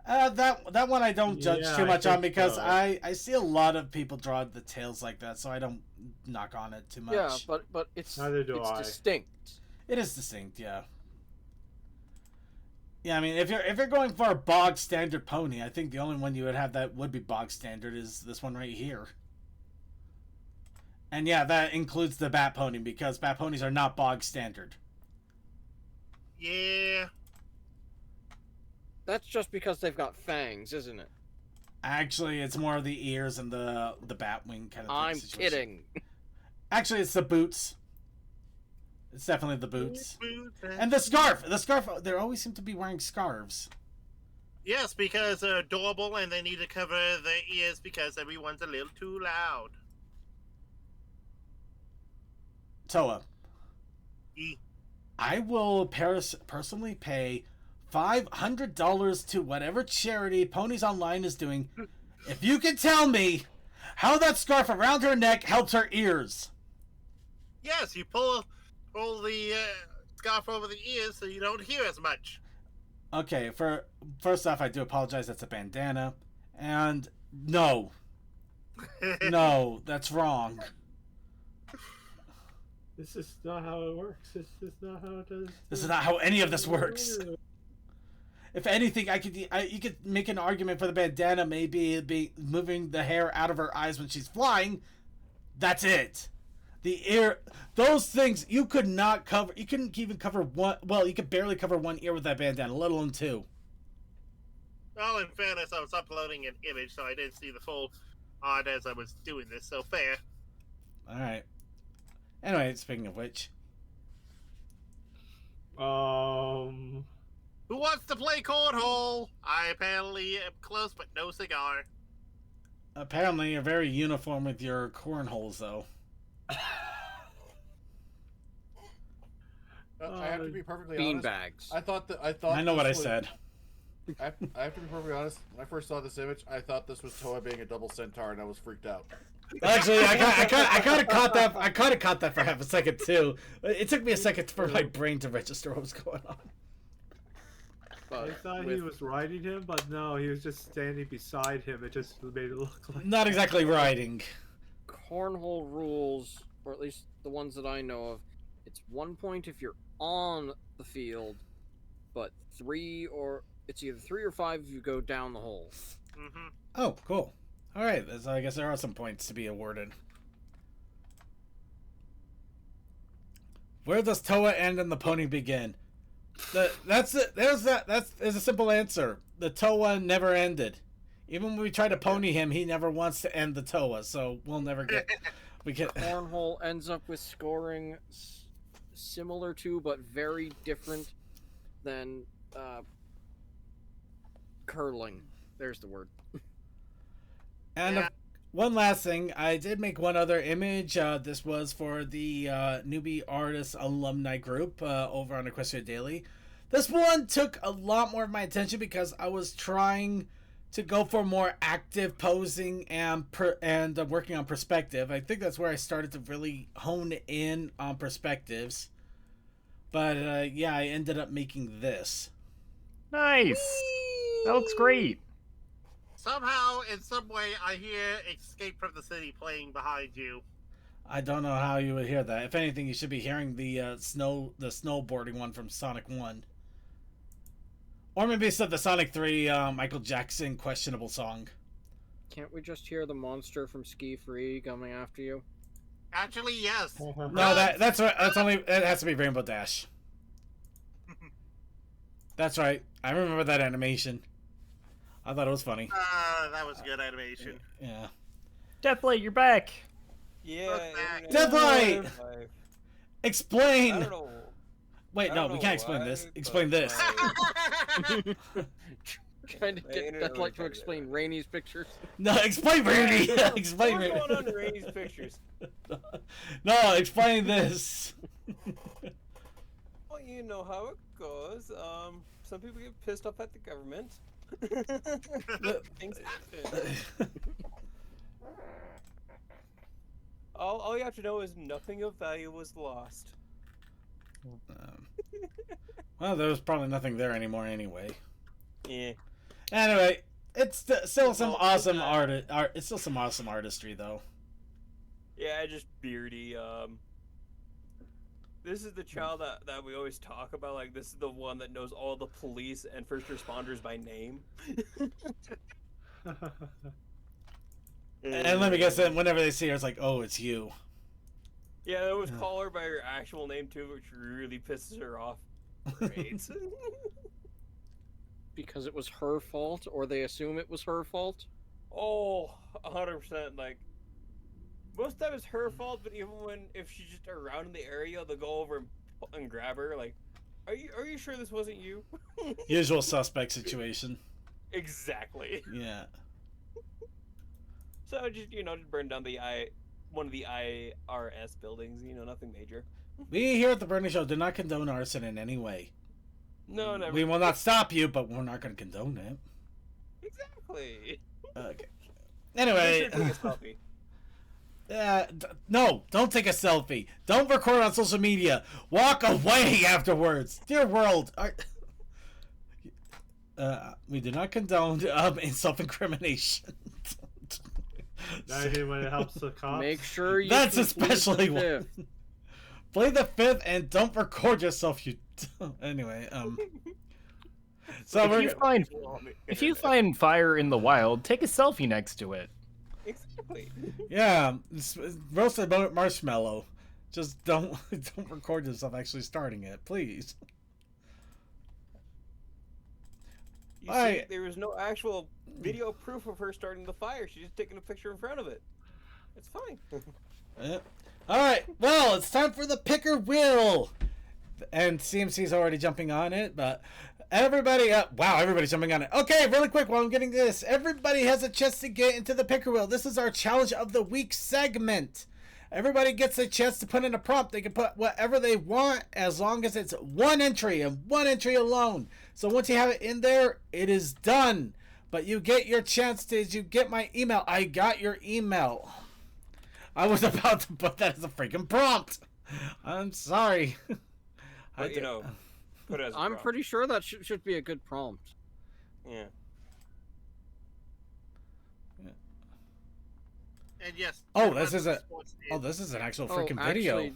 That one I don't judge Yeah, too I much on think because so. I see a lot of people draw the tails like that, so I don't knock on it too much. Yeah, but it's Neither do it's I. distinct. It is distinct, yeah. Yeah, I mean, if you're going for a bog standard pony, I think the only one you would have that would be bog standard is this one right here. And yeah, that includes the bat pony because bat ponies are not bog standard. Yeah. That's just because they've got fangs, isn't it? Actually, it's more of the ears and the bat wing kind of thing. I'm situation. kidding. Actually, it's the boots. It's definitely the boots. And the scarf. The scarf, they always seem to be wearing scarves. Yes, because they're adorable and they need to cover their ears because everyone's a little too loud. Toa, E- I will personally pay $500 to whatever charity Ponies Online is doing if you can tell me how that scarf around her neck helps her ears. Yes, you pull the scarf over the ears so you don't hear as much. Okay, first off, I do apologize. That's a bandana. And no. No, that's wrong. This is not how it works. This is not how it does. This is not how any of this works. If anything, you could make an argument for the bandana maybe be moving the hair out of her eyes when she's flying. That's it. The ear, those things you could not cover. You couldn't even cover one. Well, you could barely cover one ear with that bandana, let alone 2. Well, in fairness, I was uploading an image, so I didn't see the full art as I was doing this, so fair. All right. Anyway, speaking of which, Who wants to play cornhole? I apparently am close, but no cigar. apparently you're very uniform with your cornholes, though. I have to be perfectly honest. Beanbags. I I know what I this was- said. I have to be perfectly honest. When I first saw this image, I thought this was Toa being a double centaur, and I was freaked out. Actually, I kind of caught that. I kind of caught that for half a second too. It took me a second for my brain to register what was going on. I thought he was riding him, but no, he was just standing beside him. It just made it look like. Not exactly riding. cornhole rules, or at least the ones that I know of, it's 1 point if you're on the field, but it's either 3 or 5 if you go down the hole. Mm-hmm. Oh, cool. All right, so I guess there are some points to be awarded. Where does Toa end and the pony begin? That's a simple answer. The Toa never ended. Even when we try to pony him, he never wants to end the Toa, so we'll never get. We can. Cornhole ends up with scoring similar to, but very different than curling. There's the word. And Yeah. one last thing, I did make one other image. This was for the newbie artist alumni group over on Equestria Daily. This one took a lot more of my attention because I was trying to go for more active posing and working on perspective. I think that's where I started to really hone in on perspectives. But yeah, I ended up making this. Nice. That looks great. Somehow, in some way, I hear "Escape from the City" playing behind you. I don't know how you would hear that. If anything, you should be hearing the snowboarding one from Sonic 1. Or maybe it's the Sonic 3 Michael Jackson questionable song. Can't we just hear the monster from Ski Free coming after you? Actually, yes. No, that's right. That's only it has to be Rainbow Dash. That's right. I remember that animation. I thought it was funny. That was good animation. Yeah. Deathlight, you're back. Yeah. Back. Deathlight! I Explain. don't know. Wait, I no, don't we know can't explain why, this. but Explain this. Trying to The get internet Deathlight to really explain Rainy's pictures. No, explain Brony. Explain What's Brony. going on in Rainy's pictures? No, explain this. Well, you know how it goes. Some people get pissed off at the government. Things happen. All you have to know is nothing of value was lost. Well, there was probably nothing there anymore anyway. Yeah. Anyway, it's still some Well, awesome yeah. art. It's still some awesome artistry, though. Yeah, just Beardy. This is the child that we always talk about. Like, this is the one that knows all the police and first responders by name. And let me guess, then whenever they see her, it's like, oh, it's you. Yeah, they always call her by her actual name too, which really pisses her off. Great. Because it was her fault, or they assume it was her fault? Oh, 100%. Like, most of the time it's her fault, but even if she's just around in the area, they'll go over and grab her. Like, are you sure this wasn't you? Usual suspect situation. Exactly. Yeah. So just just burn down one of the IRS buildings. Nothing major. We here at the Brony Show do not condone arson in any way. No, never. We will not stop you, but we're not going to condone it. Exactly. Okay. Make Anyway. sure to take a selfie. No, don't take a selfie. Don't record on social media. Walk away afterwards. Dear world. We do not condone Not self-incrimination. even when it helps the cops. Make sure you. That's conclude especially the one. fifth. Play the fifth and don't record yourself. You anyway. So If you find fire in the wild, take a selfie next to it. Exactly. yeah, roasted marshmallow. Just don't record yourself actually starting it, please. You see, Alright. there was no actual video proof of her starting the fire. She's just taking a picture in front of it. It's fine. All right, well, it's time for the picker wheel, and CMC's already jumping on it, but everybody, wow, everybody's jumping on it. Okay, really quick while I'm getting this, everybody has a chance to get into the picker wheel. This is our challenge of the week segment. Everybody gets a chance to put in a prompt. They can put whatever they want as long as it's one entry and one entry alone. So once you have it in there, it is done. But you get your chance to, you get my email. I got your email. I was about to put that as a freaking prompt. I'm sorry. But, put it as a I'm prompt. pretty sure that should be a good prompt. Yeah. And yes. Oh, Third this is a. Weapon Sports Oh, is- this is an actual Oh, freaking video. actually,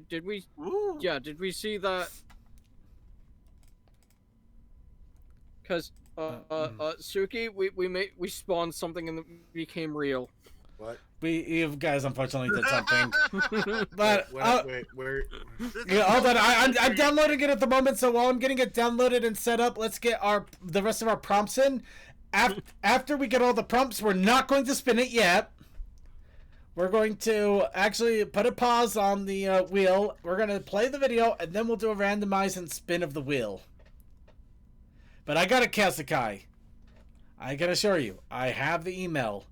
did we? Woo. Yeah, did we see that? Because Suki, we spawned something and it became real. What? You guys unfortunately did something. But Wait, where? yeah, hold on. I'm downloading it at the moment, so while I'm getting it downloaded and set up, let's get the rest of our prompts in. After we get all the prompts, we're not going to spin it yet. We're going to actually put a pause on the wheel. We're going to play the video, and then we'll do a randomize and spin of the wheel. But I got it, Kasakai. I can assure you, I have the email.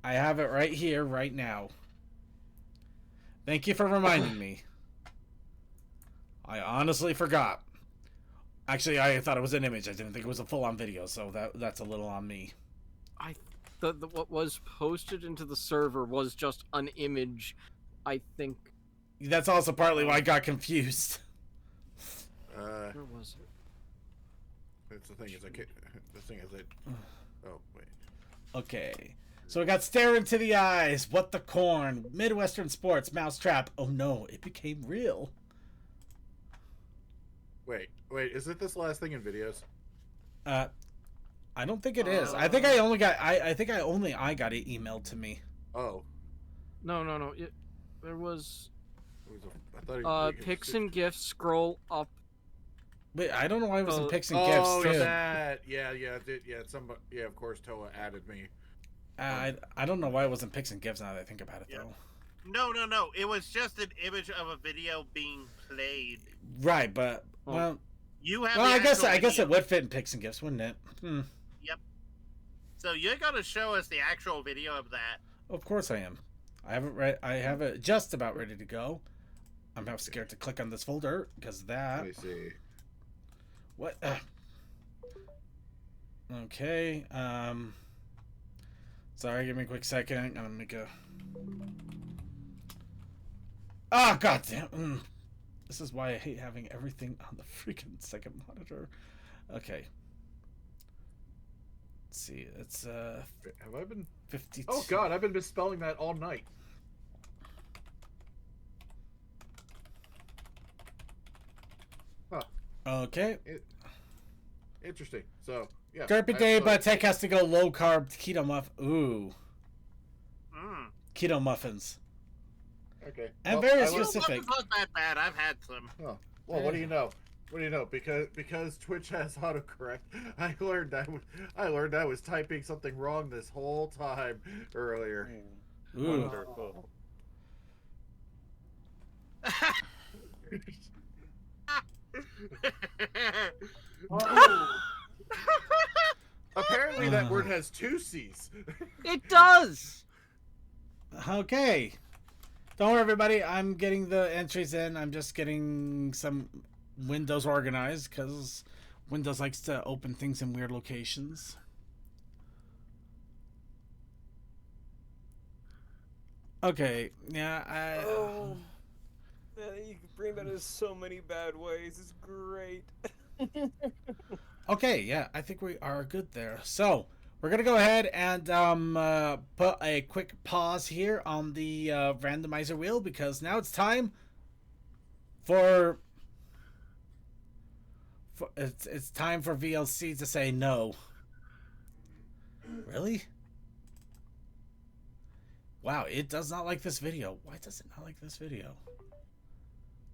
I have it right here, right now. Thank you for reminding me. I honestly forgot. Actually, I thought it was an image. I didn't think it was a full-on video, so that's a little on me. What was posted into the server was just an image, I think. That's also partly why I got confused. Where was it? That's the thing is, Oh wait. Okay. So we got Stare Into the Eyes, What the Corn, Midwestern Sports, Mousetrap. Oh no, it became real. Wait. Is it this last thing in videos? I don't think it is. I think I only got. I think I got it emailed to me. Oh. No. There was. I thought Picks and gifts. Scroll up. Wait, I don't know why it was in Picks and Oh, Gifts too. that. Yeah. Somebody. Yeah, of course, Toa added me. I don't know why it wasn't Picks and Gifts now that I think about it though. No. It was just an image of a video being played. Right, but well, You have. well, the I guess actual it would fit in Picks and Gifts, wouldn't it? So you're gonna show us the actual video of that. Of course I am. I have it right. I have it just about ready to go. I'm half scared to click on this folder because that. Let me see. What? Okay. Sorry, give me a quick second. I'm gonna make a. Ah, goddamn! This is why I hate having everything on the freaking second monitor. Okay. Let's see. It's Have I been? 52. Oh God, I've been misspelling that all night. Huh. Okay. Interesting. So yeah. Carpe day, but Tech has to go low carb keto muff. Ooh. Keto muffins. Okay. And Well, very I learned- specific. It's not that bad. I've had some. Oh, well, what do you know? What do you know? Because Twitch has autocorrect. I learned I was typing something wrong this whole time earlier. Ooh. Wonderful. Apparently, that word has two C's. It does. Okay. Don't worry, everybody. I'm getting the entries in. I'm just getting some windows organized because Windows likes to open things in weird locations. Okay. Yeah. Oh, man, you can bring that in so many bad ways. It's great. Okay. Yeah. I think we are good there. So we're gonna go ahead and put a quick pause here on the randomizer wheel because now it's time for it's time for VLC to say no. Really? Wow, it does not like this video. Why does it not like this video?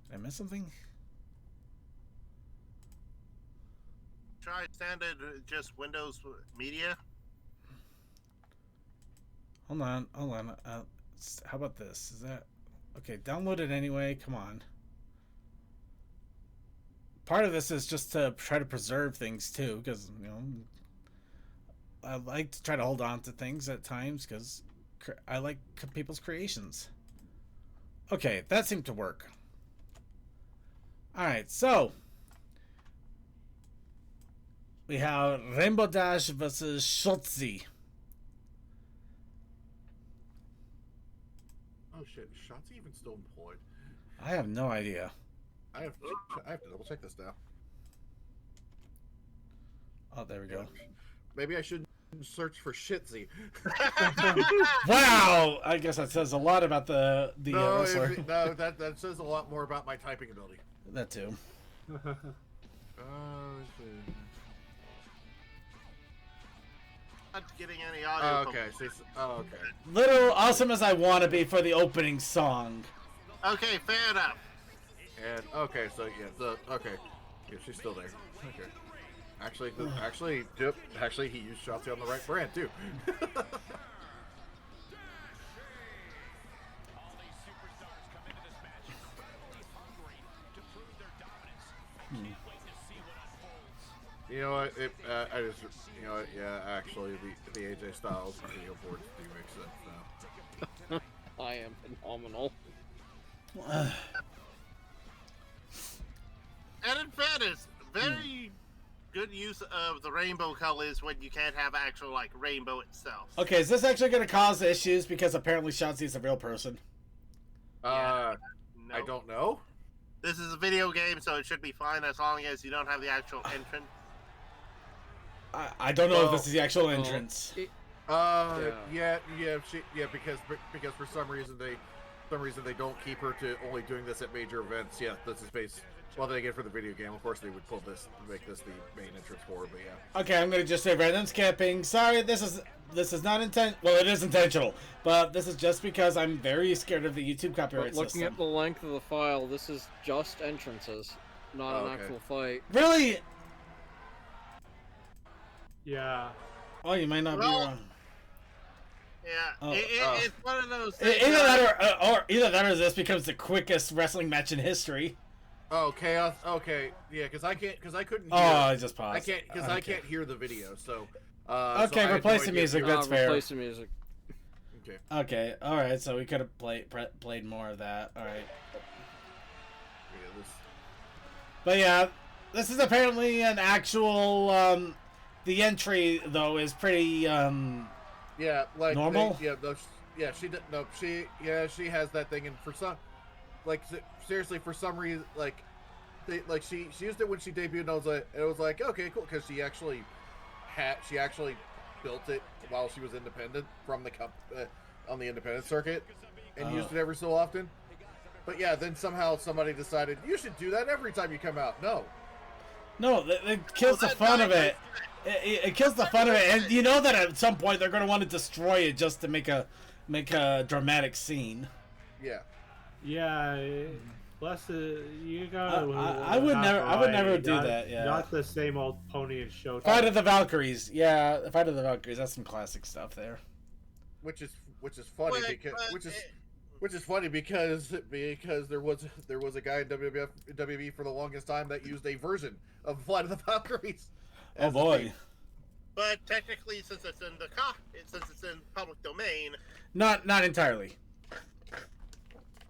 Did I miss something? Try standard, just Windows Media. Hold on. How about this? Is that okay? Download it anyway. Come on. Part of this is just to try to preserve things too, because I like to try to hold on to things at times because I like people's creations. Okay, that seemed to work. All right, so we have Rainbow Dash versus Shotzi. Oh shit, Shotzi even still employed? I have no idea. I have to double check this now. Oh, there we go. Maybe I shouldn't search for shitsy. Wow! I guess that says a lot about the No, wrestler. no, that says a lot more about my typing ability. That too. Not getting any audio. Okay, okay. Little awesome as I want to be for the opening song. Okay, fair enough. And okay, so yeah, okay, yeah, she's still there. Okay. Actually, he used Shotzi on the right brand too. You know what? I just, you know what? Yeah, actually, the AJ Styles video boards do make sense now. I am phenomenal. And in fairness, very good use of the rainbow colors when you can't have actual like rainbow itself. Okay, is this actually going to cause issues because apparently Shotzi is a real person? I No. don't know. This is a video game, so it should be fine as long as you don't have the actual entrance. I don't know if Well, this is the actual entrance. Yeah, because for some reason they don't keep her to only doing this at major events. Yeah, this is based. Well, they get for the video game. Of course, they would pull this, make this the main entrance for her. But yeah. Okay, I'm gonna just say random skipping. Sorry, this is not intent. Well, it is intentional, but this is just because I'm very scared of the YouTube copyright But looking system. at the length of the file, this is just entrances, not an actual fight. Really? Yeah. Oh, you might not be Well, wrong. Yeah, it's one of those Either things. that or this becomes the quickest wrestling match in history. Oh, chaos. Okay, yeah, because I couldn't. Oh, Hear, I just paused. I can't because I Okay. can't hear the video. So. Okay, so I had replace no the idea. music. That's fair. Replace the music. Okay. Okay, all right. So we could have played more of that. All right. Yeah, this. But yeah, this is apparently an actual. The entry though is pretty. Yeah, like Normal? She has that thing, and for some, like seriously, for some reason, she used it when she debuted, and it was like okay, cool, because she actually built it while she was independent from the on the independent circuit, and used it every so often. But yeah, then somehow somebody decided you should do that every time you come out. No, it kills the fun of it. It kills the fun of it, and you know that at some point they're going to want to destroy it just to make a dramatic scene. yeah. Yeah. Plus, you gotta. I would never do that. Yeah. Not the same old pony and show. Fight of the Valkyries. Yeah, Fight of the Valkyries. That's some classic stuff there. Which is funny which is funny because there was a guy in WWF for the longest time that used a version of Flight of the Valkyries. Oh boy. But technically, since it's in public domain, Not entirely.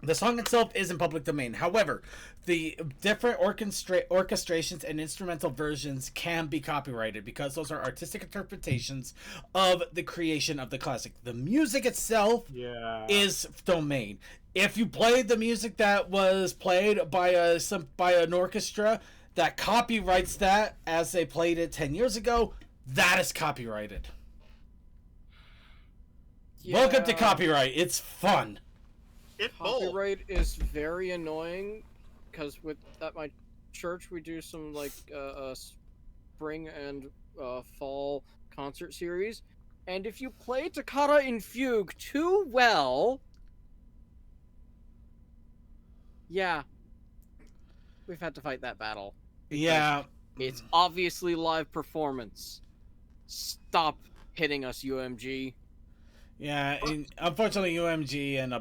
The song itself is in public domain. However, the different orchestrations and instrumental versions can be copyrighted because those are artistic interpretations of the creation of the classic. The music itself is domain. If you played the music that was played by an orchestra that copyrights that as they played it 10 years ago, that is copyrighted. Yeah. Welcome to copyright. It's fun. it's bold. Copyright is very annoying because at my church we do some like spring and fall concert series, and if you play Toccata in Fugue too well, yeah, we've had to fight that battle. Yeah. It's obviously live performance. Stop hitting us, UMG. Yeah, and unfortunately, UMG and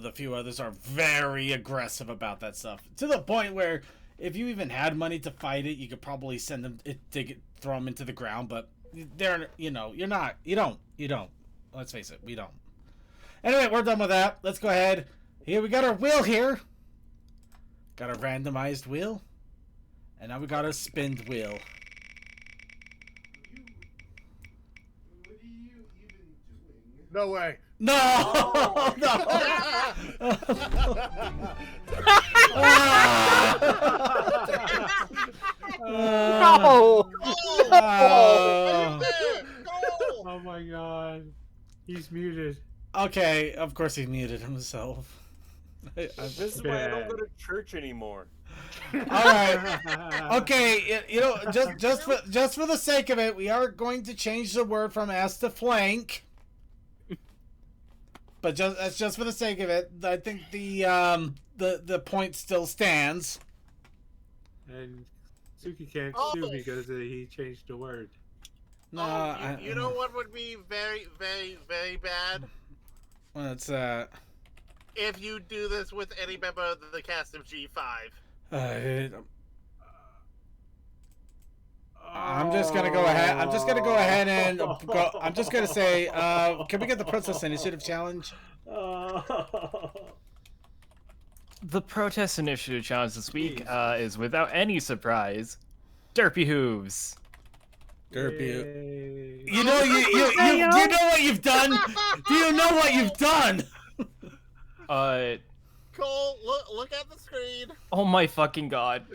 the few others are very aggressive about that stuff. To the point where, if you even had money to fight it, you could probably send them throw them into the ground. But they're, you don't. Let's face it, we don't. Anyway, we're done with that. Let's go ahead. Here we got our wheel here. Got a randomized wheel, and now we got a spinned wheel. No way. No! No! No! Oh. Okay, of course he muted himself. This is why I don't go to church anymore. All right. Okay, you know, just for the sake of it, we are going to change the word from ass to flank. But that's just for the sake of it. I think the point still stands. And Suki can't sue because he changed the word. No, you know what would be very, very, very bad? What's that? If you do this with any member of the cast of G5. I'm just gonna go ahead. I'm just gonna go ahead and go. I'm just gonna say, can we get the Princess Initiative challenge? The Protest Initiative challenge this week is, without any surprise, Derpy Hooves. Derpy. You know you know what you've done? Do you know what you've done? Cole, look at the screen. Oh my fucking god.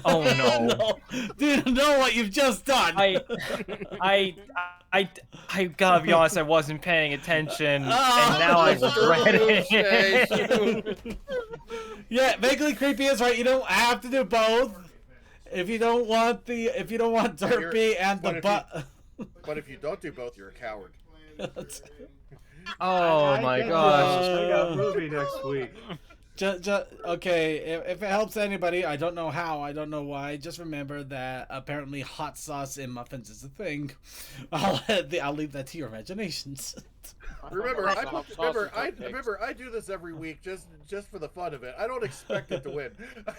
Oh no. Do you know what you've just done? I gotta be honest, I wasn't paying attention, and now I regret it. Yeah, vaguely creepy is right. You don't have to do both. If you don't want Derpy and the butt. But if you don't do both, you're a coward. Oh my gosh. I got a movie next week. Okay, if it helps anybody, I don't know how, I don't know why. Just remember that apparently hot sauce in muffins is a thing. I'll leave that to your imaginations. Remember, I do this every week just for the fun of it. I don't expect it to win. I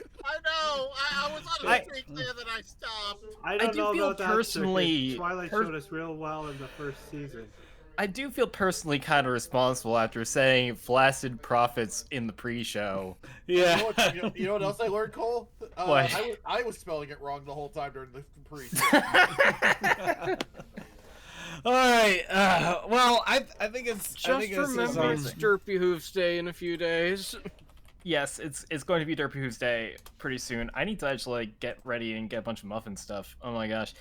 know. I was on a streak there that I stopped. I don't do know feel about that, personally- Twilight showed us real well in the first season. I do feel personally kind of responsible after saying flaccid profits in the pre-show. Yeah. You know what else I learned, Cole? What? I was spelling it wrong the whole time during the pre-show. All right. Well, I think it's Just remember it's Derpy Hooves Day in a few days. Yes, it's going to be Derpy Hooves Day pretty soon. I need to actually like get ready and get a bunch of muffin stuff. Oh my gosh.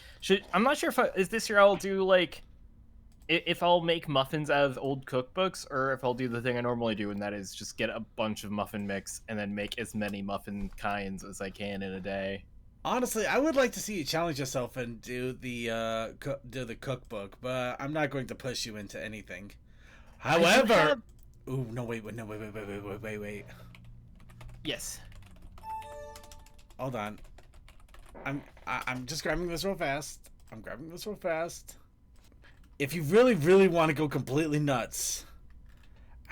I'm not sure if this year I'll do like if I'll make muffins out of old cookbooks, or if I'll do the thing I normally do, and that is just get a bunch of muffin mix and then make as many muffin kinds as I can in a day. Honestly, I would like to see you challenge yourself and do the cookbook, but I'm not going to push you into anything. However, ooh, no, wait. Yes. Hold on. I'm just grabbing this real fast. If you really, really want to go completely nuts,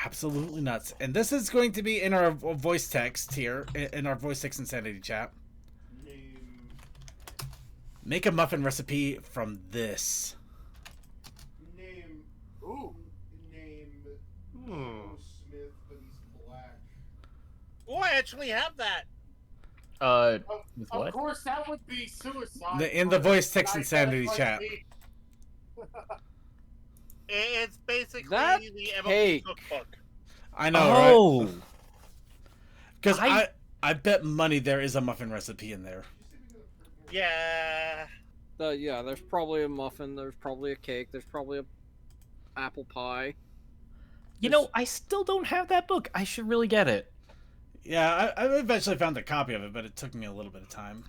absolutely nuts, and this is going to be in our voice text here, in our voice text insanity chat. Make a muffin recipe from this. Name. Smith, but he's black. Oh, I actually have that. With what? Of course, that would be suicide. In the voice text insanity chat. It's basically That the cake. MLB cookbook. I know, right? Oh. Because I bet money there is a muffin recipe in there. Yeah. Yeah, there's probably a muffin, there's probably a cake, there's probably a apple pie. You know, I still don't have that book. I should really get it. Yeah, I eventually found a copy of it, but it took me a little bit of time.